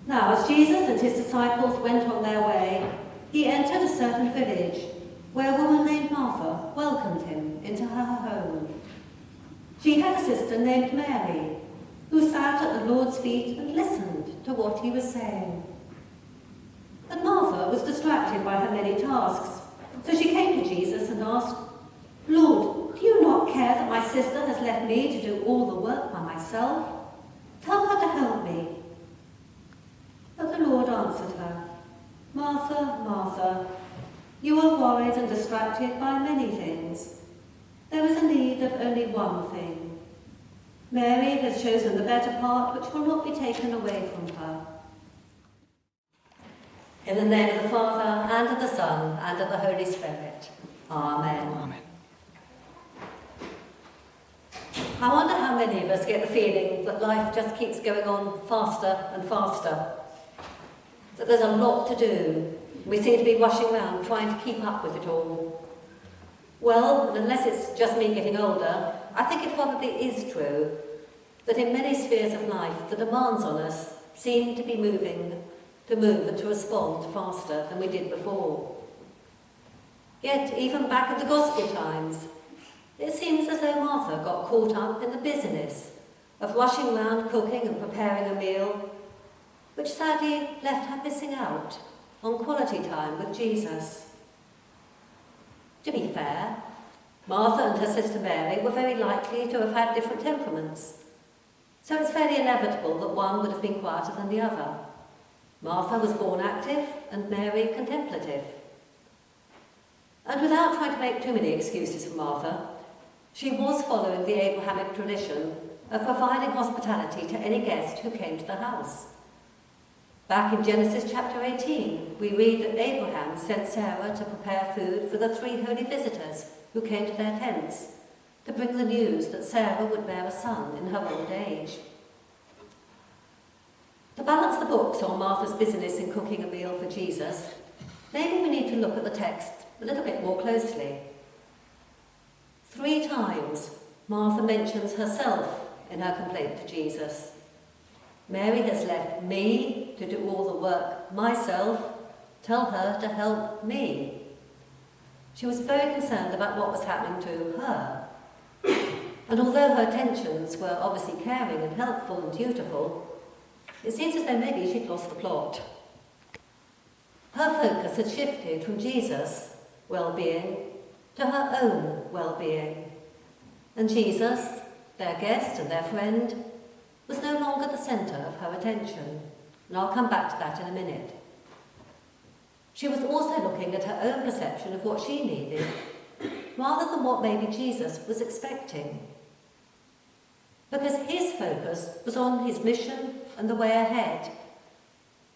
Now, as Jesus and his disciples went on their way, he entered a certain village where a woman named Martha welcomed him into her home. She had a sister named Mary, who sat at the Lord's feet and listened to what he was saying. But Martha was distracted by her many tasks, so she came to Jesus and asked, "Lord, do you not care that my sister has left me to do all the work by myself? Tell her to help me." But the Lord answered her, "Martha, Martha, you are worried and distracted by many things. There is a need of only one thing. Mary has chosen the better part, which will not be taken away from her." In the name of the Father, and of the Son, and of the Holy Spirit. Amen. Amen. I wonder how many of us get the feeling that life just keeps going on faster and faster. That there's a lot to do. We seem to be rushing around trying to keep up with it all. Well, unless it's just me getting older, I think it probably is true that in many spheres of life, the demands on us seem to be moving to move and to respond faster than we did before. Yet, even back at the Gospel times, it seems as though Martha got caught up in the busyness of rushing around cooking and preparing a meal, which sadly left her missing out on quality time with Jesus. To be fair, Martha and her sister Mary were very likely to have had different temperaments, so it's fairly inevitable that one would have been quieter than the other. Martha was born active and Mary contemplative. And without trying to make too many excuses for Martha, she was following the Abrahamic tradition of providing hospitality to any guest who came to the house. Back in Genesis chapter 18, we read that Abraham sent Sarah to prepare food for the 3 holy visitors who came to their tents to bring the news that Sarah would bear a son in her old age. To balance the books on Martha's busyness in cooking a meal for Jesus, maybe we need to look at the text a little bit more closely. 3 times, Martha mentions herself in her complaint to Jesus. Mary has left me to do all the work myself. Tell her to help me. She was very concerned about what was happening to her. And although her intentions were obviously caring and helpful and dutiful, it seems as though maybe she'd lost the plot. Her focus had shifted from Jesus' well-being to her own well-being. And Jesus, their guest and their friend, was no longer the centre of her attention. And I'll come back to that in a minute. She was also looking at her own perception of what she needed, rather than what maybe Jesus was expecting. Because his focus was on his mission and the way ahead,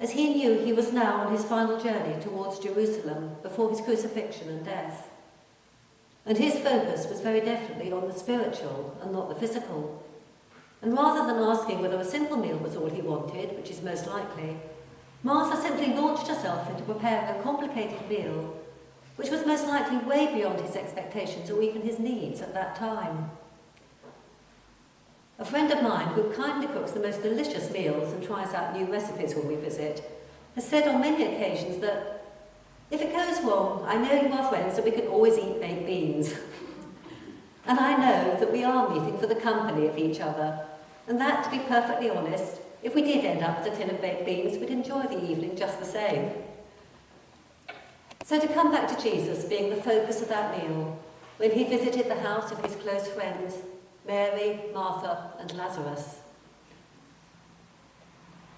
as he knew he was now on his final journey towards Jerusalem before his crucifixion and death. And his focus was very definitely on the spiritual and not the physical. And rather than asking whether a simple meal was all he wanted, which is most likely, Martha simply launched herself into preparing a complicated meal, which was most likely way beyond his expectations or even his needs at that time. A friend of mine, who kindly cooks the most delicious meals and tries out new recipes when we visit, has said on many occasions that, "If it goes wrong, I know you are friends and we can always eat baked beans." And I know that we are meeting for the company of each other, and that, to be perfectly honest, if we did end up with a tin of baked beans, we'd enjoy the evening just the same. So to come back to Jesus being the focus of that meal, when he visited the house of his close friends, Mary, Martha, and Lazarus.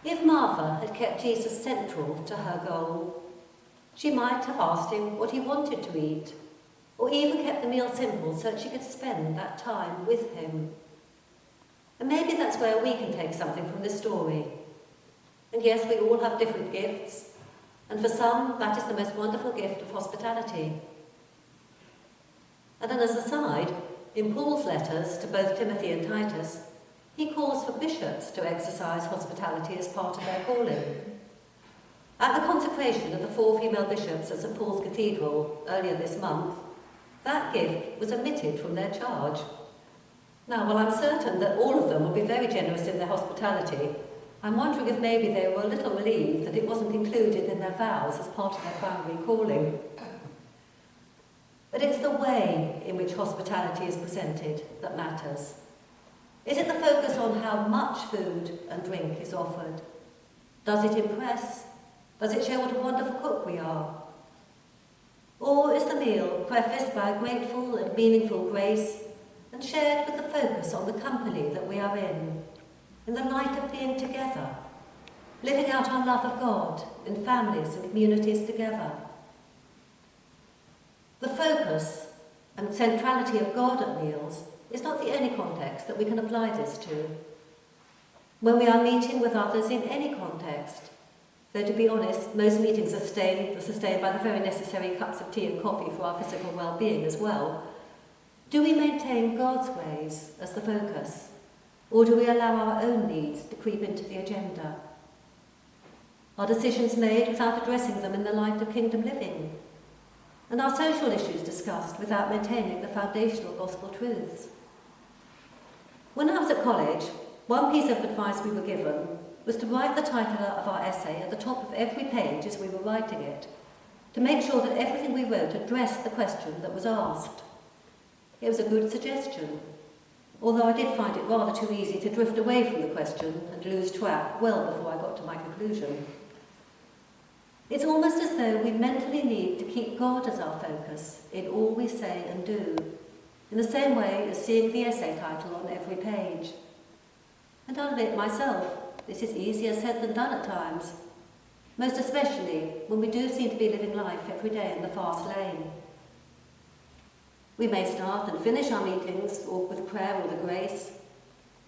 If Martha had kept Jesus central to her goal, she might have asked him what he wanted to eat, or even kept the meal simple so that she could spend that time with him. And maybe that's where we can take something from this story. And yes, we all have different gifts, and for some, that is the most wonderful gift of hospitality. And then as a side, in Paul's letters to both Timothy and Titus, he calls for bishops to exercise hospitality as part of their calling. At the consecration of the 4 female bishops at St. Paul's Cathedral earlier this month, that gift was omitted from their charge. Now, while I'm certain that all of them will be very generous in their hospitality, I'm wondering if maybe they were a little relieved that it wasn't included in their vows as part of their primary calling. But it's the way in which hospitality is presented that matters. Is it the focus on how much food and drink is offered? Does it impress? Does it show what a wonderful cook we are? Or is the meal prefaced by a grateful and meaningful grace and shared with the focus on the company that we are in the light of being together, living out our love of God in families and communities together? The focus and centrality of God at meals is not the only context that we can apply this to. When we are meeting with others in any context, though to be honest, most meetings are sustained by the very necessary cups of tea and coffee for our physical well-being as well, do we maintain God's ways as the focus, or do we allow our own needs to creep into the agenda? Are decisions made without addressing them in the light of kingdom living? And are social issues discussed without maintaining the foundational gospel truths? When I was at college, one piece of advice we were given was to write the title of our essay at the top of every page as we were writing it, to make sure that everything we wrote addressed the question that was asked. It was a good suggestion, although I did find it rather too easy to drift away from the question and lose track well before I got to my conclusion. It's almost as though we mentally need to keep God as our focus in all we say and do, in the same way as seeing the essay title on every page. And I'll admit myself, this is easier said than done at times, most especially when we do seem to be living life every day in the fast lane. We may start and finish our meetings or with prayer or the grace,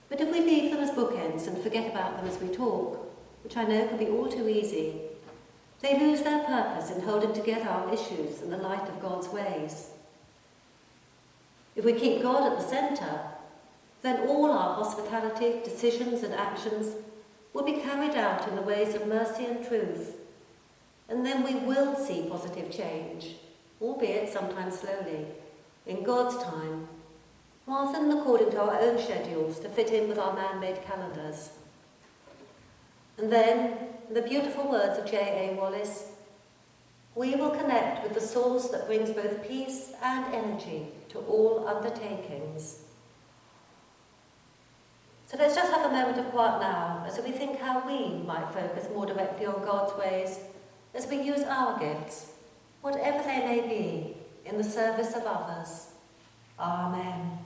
but if we leave them as bookends and forget about them as we talk, which I know can be all too easy, they lose their purpose in holding together our issues in the light of God's ways. If we keep God at the centre, then all our hospitality, decisions and actions will be carried out in the ways of mercy and truth, and then we will see positive change, albeit sometimes slowly, in God's time, rather than according to our own schedules to fit in with our man-made calendars. And then, in the beautiful words of J.A. Wallace, we will connect with the source that brings both peace and energy to all undertakings. So let's just have a moment of quiet now as we think how we might focus more directly on God's ways as we use our gifts, whatever they may be, in the service of others. Amen.